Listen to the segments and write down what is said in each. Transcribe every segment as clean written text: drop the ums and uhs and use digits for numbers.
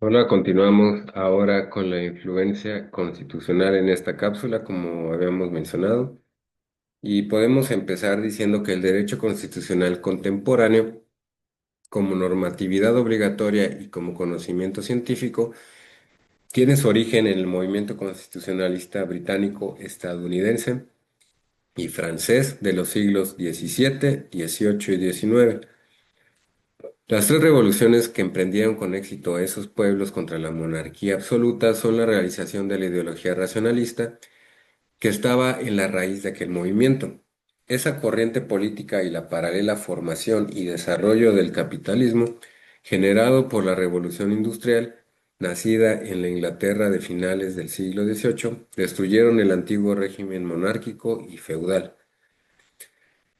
Hola, continuamos ahora con la influencia constitucional en esta cápsula, como habíamos mencionado, y podemos empezar diciendo que el derecho constitucional contemporáneo, como normatividad obligatoria y como conocimiento científico, tiene su origen en el movimiento constitucionalista británico, estadounidense y francés de los siglos XVII, XVIII y XIX. Las tres revoluciones que emprendieron con éxito esos pueblos contra la monarquía absoluta son la realización de la ideología racionalista que estaba en la raíz de aquel movimiento. Esa corriente política y la paralela formación y desarrollo del capitalismo generado por la revolución industrial, nacida en la Inglaterra de finales del siglo XVIII, destruyeron el antiguo régimen monárquico y feudal.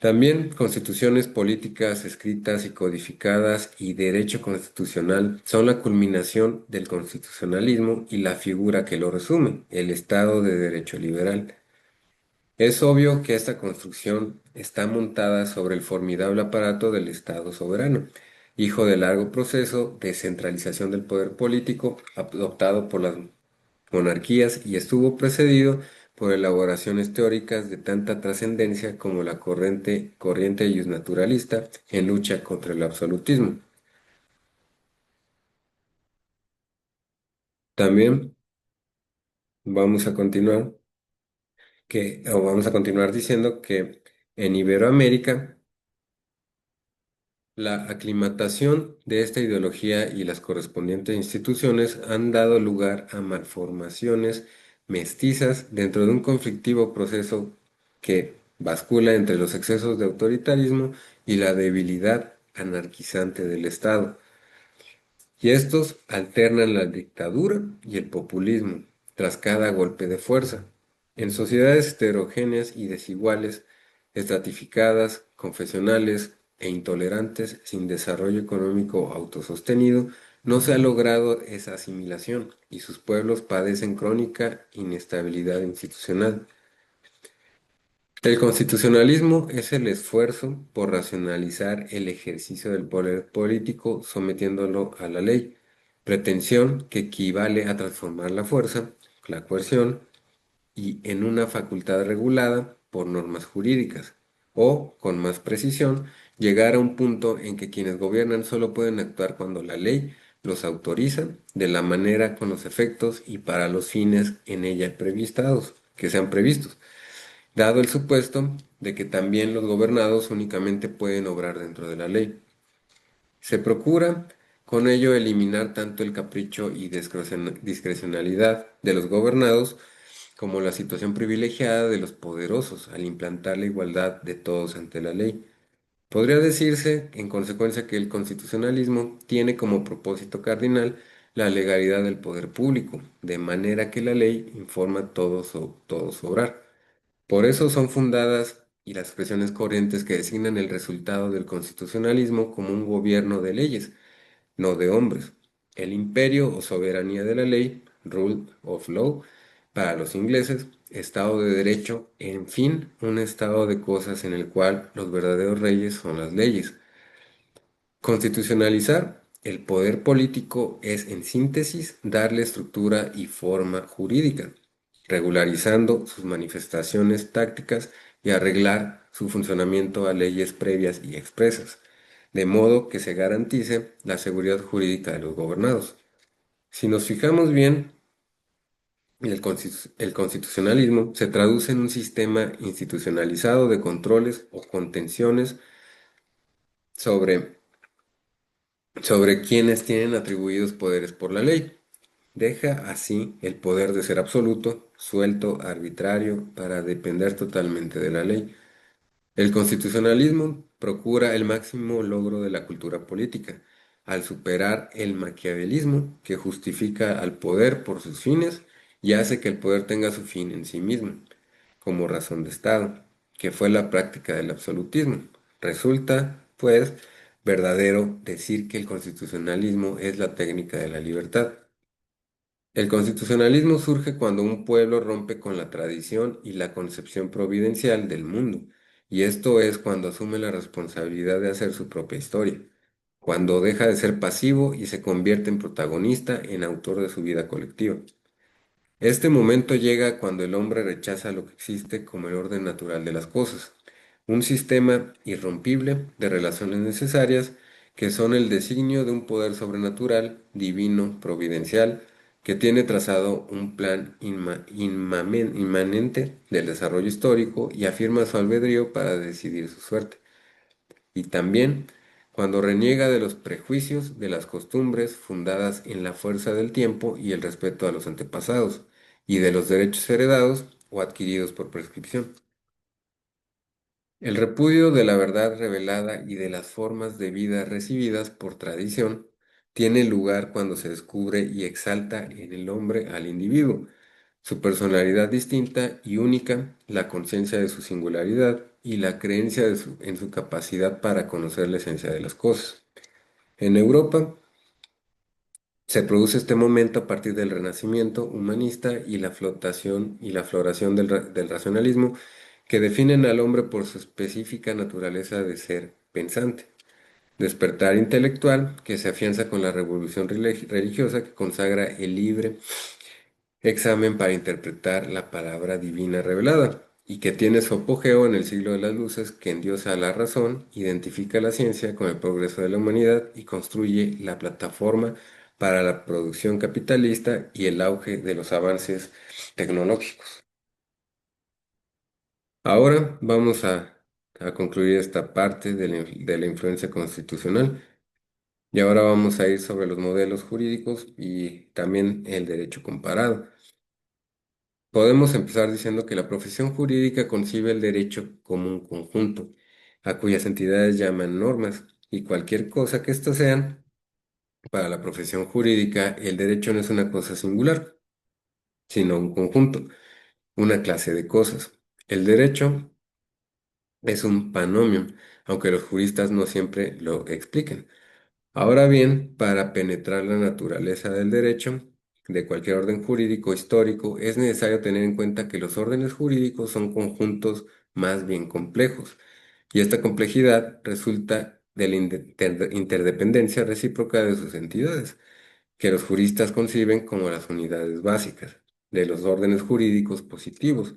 También constituciones políticas escritas y codificadas y derecho constitucional son la culminación del constitucionalismo y la figura que lo resume, el Estado de Derecho liberal. Es obvio que esta construcción está montada sobre el formidable aparato del Estado soberano, hijo del largo proceso de centralización del poder político adoptado por las monarquías y estuvo precedido por elaboraciones teóricas de tanta trascendencia como la corriente naturalista en lucha contra el absolutismo. También vamos a continuar diciendo que en Iberoamérica la aclimatación de esta ideología y las correspondientes instituciones han dado lugar a malformaciones mestizas dentro de un conflictivo proceso que bascula entre los excesos de autoritarismo y la debilidad anarquizante del Estado. Y estos alternan la dictadura y el populismo tras cada golpe de fuerza. En sociedades heterogéneas y desiguales, estratificadas, confesionales e intolerantes, sin desarrollo económico autosostenido, no se ha logrado esa asimilación y sus pueblos padecen crónica inestabilidad institucional. El constitucionalismo es el esfuerzo por racionalizar el ejercicio del poder político sometiéndolo a la ley, pretensión que equivale a transformar la fuerza, la coerción, y en una facultad regulada por normas jurídicas, o, con más precisión, llegar a un punto en que quienes gobiernan solo pueden actuar cuando la ley los autoriza, de la manera, con los efectos y para los fines en ella previstos, que sean previstos dado el supuesto de que también los gobernados únicamente pueden obrar dentro de la ley. Se procura con ello eliminar tanto el capricho y discrecionalidad de los gobernados como la situación privilegiada de los poderosos al implantar la igualdad de todos ante la ley. Podría decirse, en consecuencia, que el constitucionalismo tiene como propósito cardinal la legalidad del poder público, de manera que la ley informa todo su obrar. Por eso son fundadas y las expresiones corrientes que designan el resultado del constitucionalismo como un gobierno de leyes, no de hombres. El imperio o soberanía de la ley, rule of law, para los ingleses, Estado de Derecho, en fin, un estado de cosas en el cual los verdaderos reyes son las leyes. Constitucionalizar el poder político es, en síntesis, darle estructura y forma jurídica, regularizando sus manifestaciones tácticas y arreglar su funcionamiento a leyes previas y expresas, de modo que se garantice la seguridad jurídica de los gobernados. Si nos fijamos bien, el constitucionalismo se traduce en un sistema institucionalizado de controles o contenciones sobre quienes tienen atribuidos poderes por la ley. Deja así el poder de ser absoluto, suelto, arbitrario, para depender totalmente de la ley. El constitucionalismo procura el máximo logro de la cultura política, al superar el maquiavelismo que justifica al poder por sus fines y hace que el poder tenga su fin en sí mismo, como razón de Estado, que fue la práctica del absolutismo. Resulta, pues, verdadero decir que el constitucionalismo es la técnica de la libertad. El constitucionalismo surge cuando un pueblo rompe con la tradición y la concepción providencial del mundo, y esto es cuando asume la responsabilidad de hacer su propia historia. cuando deja de ser pasivo y se convierte en protagonista, en autor de su vida colectiva. Este momento llega cuando el hombre rechaza lo que existe como el orden natural de las cosas, un sistema irrompible de relaciones necesarias que son el designio de un poder sobrenatural, divino, providencial, que tiene trazado un plan inmanente del desarrollo histórico y afirma su albedrío para decidir su suerte. Y también cuando reniega de los prejuicios, de las costumbres fundadas en la fuerza del tiempo y el respeto a los antepasados, y de los derechos heredados o adquiridos por prescripción. El repudio de la verdad revelada y de las formas de vida recibidas por tradición tiene lugar cuando se descubre y exalta en el hombre al individuo, su personalidad distinta y única, la conciencia de su singularidad y la creencia en su capacidad para conocer la esencia de las cosas. En Europa se produce este momento a partir del Renacimiento humanista y la flotación y la floración del racionalismo que definen al hombre por su específica naturaleza de ser pensante. Despertar intelectual que se afianza con la revolución religiosa que consagra el libre examen para interpretar la palabra divina revelada y que tiene su apogeo en el siglo de las luces que endiosa la razón, identifica la ciencia con el progreso de la humanidad y construye la plataforma para la producción capitalista y el auge de los avances tecnológicos. Ahora vamos a concluir esta parte de la influencia constitucional y ahora vamos a ir sobre los modelos jurídicos y también el derecho comparado. Podemos empezar diciendo que la profesión jurídica concibe el derecho como un conjunto, a cuyas entidades llaman normas, y cualquier cosa que éstas sean, para la profesión jurídica, el derecho no es una cosa singular, sino un conjunto, una clase de cosas. El derecho es un panomium, aunque los juristas no siempre lo expliquen. Ahora bien, para penetrar la naturaleza del derecho de cualquier orden jurídico histórico, es necesario tener en cuenta que los órdenes jurídicos son conjuntos más bien complejos, y esta complejidad resulta de la interdependencia recíproca de sus entidades, que los juristas conciben como las unidades básicas de los órdenes jurídicos positivos.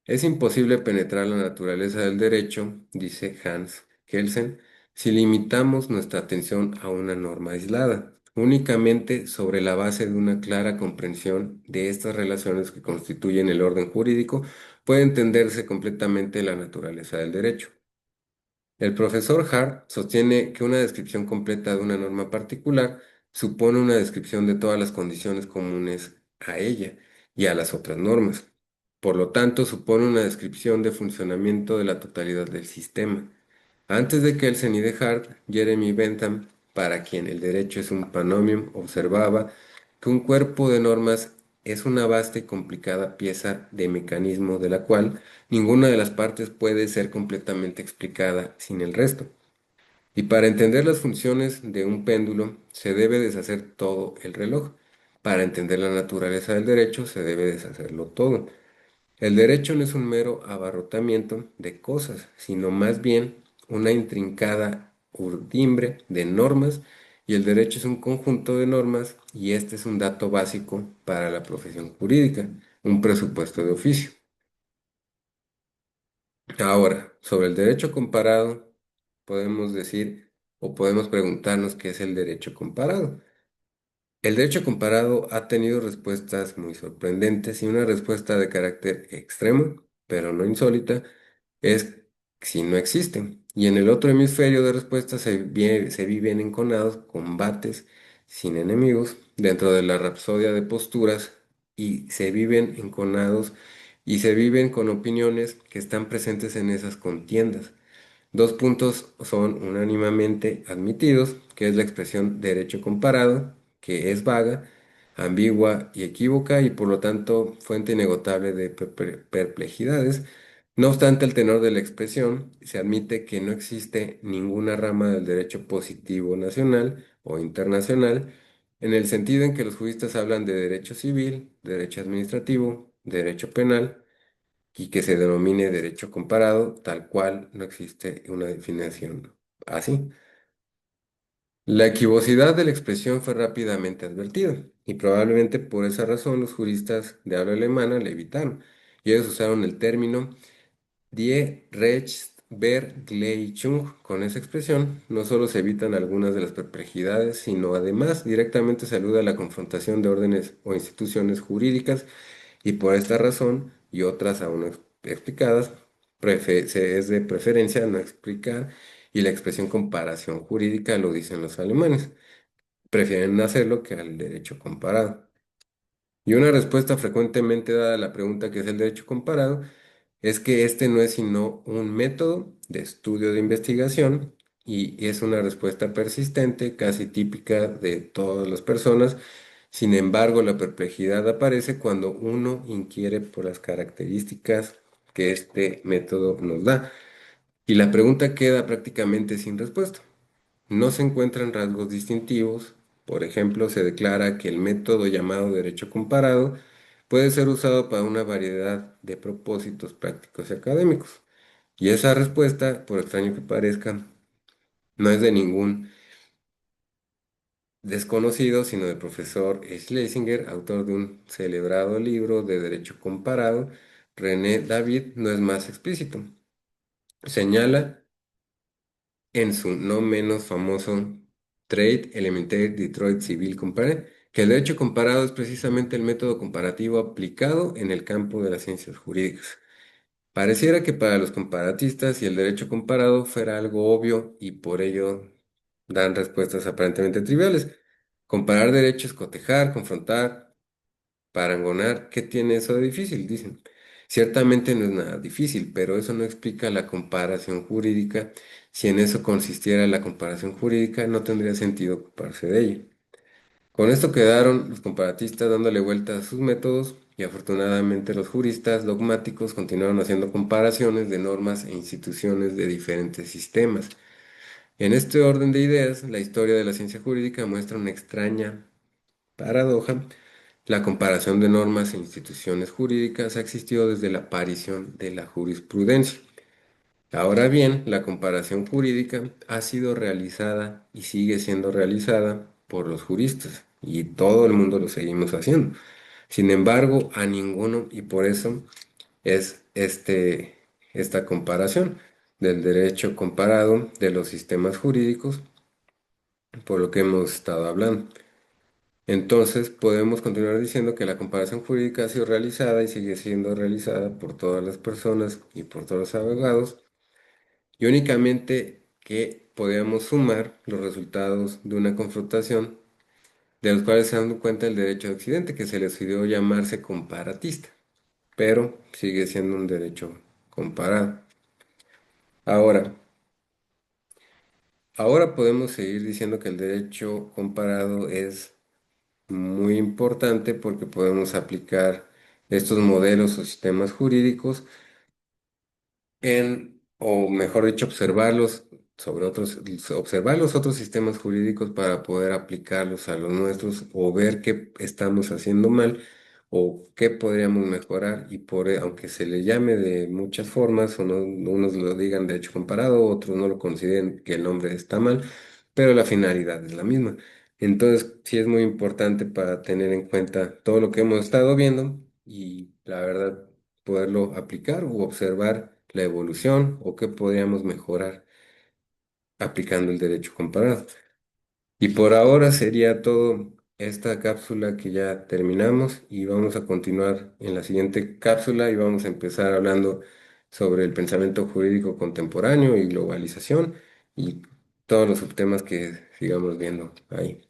Es imposible penetrar la naturaleza del derecho, dice Hans Kelsen, si limitamos nuestra atención a una norma aislada, únicamente sobre la base de una clara comprensión de estas relaciones que constituyen el orden jurídico, puede entenderse completamente la naturaleza del derecho. El profesor Hart sostiene que una descripción completa de una norma particular supone una descripción de todas las condiciones comunes a ella y a las otras normas. Por lo tanto, supone una descripción de funcionamiento de la totalidad del sistema. Antes de Kelsen y de Hart, Jeremy Bentham, para quien el derecho es un panomium, observaba que un cuerpo de normas es una vasta y complicada pieza de mecanismo de la cual ninguna de las partes puede ser completamente explicada sin el resto. Y para entender las funciones de un péndulo se debe deshacer todo el reloj. Para entender la naturaleza del derecho se debe deshacerlo todo. El derecho no es un mero abarrotamiento de cosas, sino más bien una intrincada urdimbre de normas, y el derecho es un conjunto de normas y este es un dato básico para la profesión jurídica, un presupuesto de oficio. Ahora, sobre el derecho comparado, podemos decir o podemos preguntarnos qué es el derecho comparado. El derecho comparado ha tenido respuestas muy sorprendentes y una respuesta de carácter extremo, pero no insólita, es si no existen. Y en el otro hemisferio de respuestas se viven enconados combates sin enemigos dentro de la rapsodia de posturas y se viven enconados y se viven con opiniones que están presentes en esas contiendas. Dos puntos son unánimemente admitidos, que es la expresión derecho comparado, que es vaga, ambigua y equívoca y por lo tanto fuente inagotable de perplejidades. No obstante, el tenor de la expresión se admite que no existe ninguna rama del derecho positivo nacional o internacional, en el sentido en que los juristas hablan de derecho civil, derecho administrativo, derecho penal, y que se denomine derecho comparado, tal cual no existe una definición así. La equivocidad de la expresión fue rápidamente advertida, y probablemente por esa razón los juristas de habla alemana la evitaron, y ellos usaron el término Die Rechtsvergleichung. Con esa expresión, no solo se evitan algunas de las perplejidades, sino además directamente se alude a la confrontación de órdenes o instituciones jurídicas, y por esta razón, y otras aún no explicadas, es de preferencia no explicar, y la expresión comparación jurídica lo dicen los alemanes. Prefieren hacerlo que al derecho comparado. Y una respuesta frecuentemente dada a la pregunta que es el derecho comparado es que este no es sino un método de estudio de investigación, y es una respuesta persistente, casi típica de todas las personas. Sin embargo, la perplejidad aparece cuando uno inquiere por las características que este método nos da, y la pregunta queda prácticamente sin respuesta. No se encuentran rasgos distintivos. Por ejemplo, se declara que el método llamado derecho comparado puede ser usado para una variedad de propósitos prácticos y académicos. Y esa respuesta, por extraño que parezca, no es de ningún desconocido, sino del profesor Schlesinger, autor de un celebrado libro de derecho comparado. René David no es más explícito. Señala en su no menos famoso Trade Elementary Detroit Civil Compare, que el derecho comparado es precisamente el método comparativo aplicado en el campo de las ciencias jurídicas. Pareciera que para los comparatistas y el derecho comparado fuera algo obvio, y por ello dan respuestas aparentemente triviales. Comparar derechos, cotejar, confrontar, parangonar. ¿Qué tiene eso de difícil? Dicen. Ciertamente no es nada difícil, pero eso no explica la comparación jurídica. Si en eso consistiera la comparación jurídica, no tendría sentido ocuparse de ello. Con esto quedaron los comparatistas dándole vuelta a sus métodos, y afortunadamente los juristas dogmáticos continuaron haciendo comparaciones de normas e instituciones de diferentes sistemas. En este orden de ideas, la historia de la ciencia jurídica muestra una extraña paradoja. La comparación de normas e instituciones jurídicas ha existido desde la aparición de la jurisprudencia. Ahora bien, la comparación jurídica ha sido realizada y sigue siendo realizada por los juristas, y todo el mundo lo seguimos haciendo. Sin embargo, a ninguno, y por eso es esta comparación del derecho comparado de los sistemas jurídicos, por lo que hemos estado hablando. Entonces, podemos continuar diciendo que la comparación jurídica ha sido realizada y sigue siendo realizada por todas las personas y por todos los abogados, y únicamente que podemos sumar los resultados de una confrontación, de los cuales se dan cuenta el derecho de Occidente, que se le decidió llamarse comparatista, pero sigue siendo un derecho comparado. Ahora, ahora podemos seguir diciendo que el derecho comparado es muy importante porque podemos aplicar estos modelos o sistemas jurídicos o mejor dicho, observar los otros sistemas jurídicos para poder aplicarlos a los nuestros, o ver qué estamos haciendo mal o qué podríamos mejorar. Y aunque se le llame de muchas formas, o unos lo digan de hecho comparado, otros no lo consideren, que el nombre está mal, pero la finalidad es la misma. Entonces, sí es muy importante para tener en cuenta todo lo que hemos estado viendo, y la verdad poderlo aplicar u observar la evolución o qué podríamos mejorar aplicando el derecho comparado. Y por ahora sería todo esta cápsula que ya terminamos, y vamos a continuar en la siguiente cápsula y vamos a empezar hablando sobre el pensamiento jurídico contemporáneo y globalización y todos los subtemas que sigamos viendo ahí.